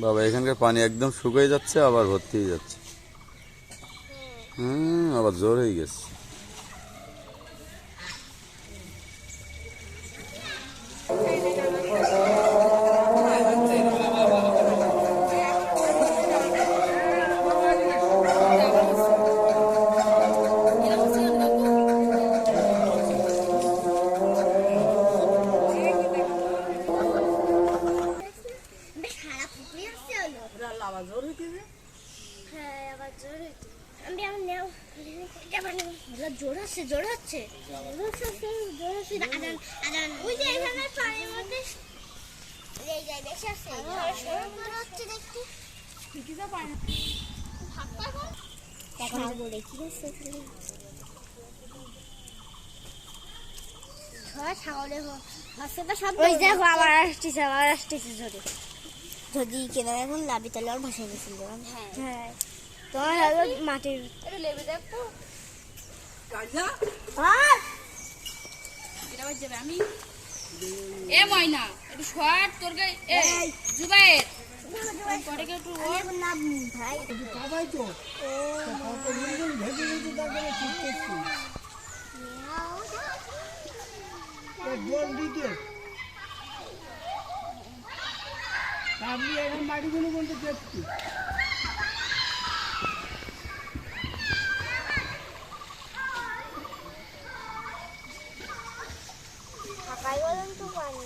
বাবা এখানকার পানি একদম শুকিয়ে যাচ্ছে আবার ভর্তি হয়ে যাচ্ছে। আবার জোর হয়ে গেছে। জোর হচ্ছে জোর হচ্ছে ওই যে এখানে পানির মধ্যে বেশি আছে হচ্ছে দেখতে যদি কেনা এখন লাভি তাহলে আর ভাসাই গেছিল। হ্যাঁ তোমার মাটির লেবে দেখো আমি এ ময়না একটু শর্ট তোর গায়ে এই জুবাইর পরে কে একটু ওর নাম ভাই সবাই তো কত মিনিট ভেজে ভেজে তারপরে ঠিক করছি জল দিতে আপনি এখন মাটিগুলো বলতে দেখছি ফাঁকাই বলেন তো পানি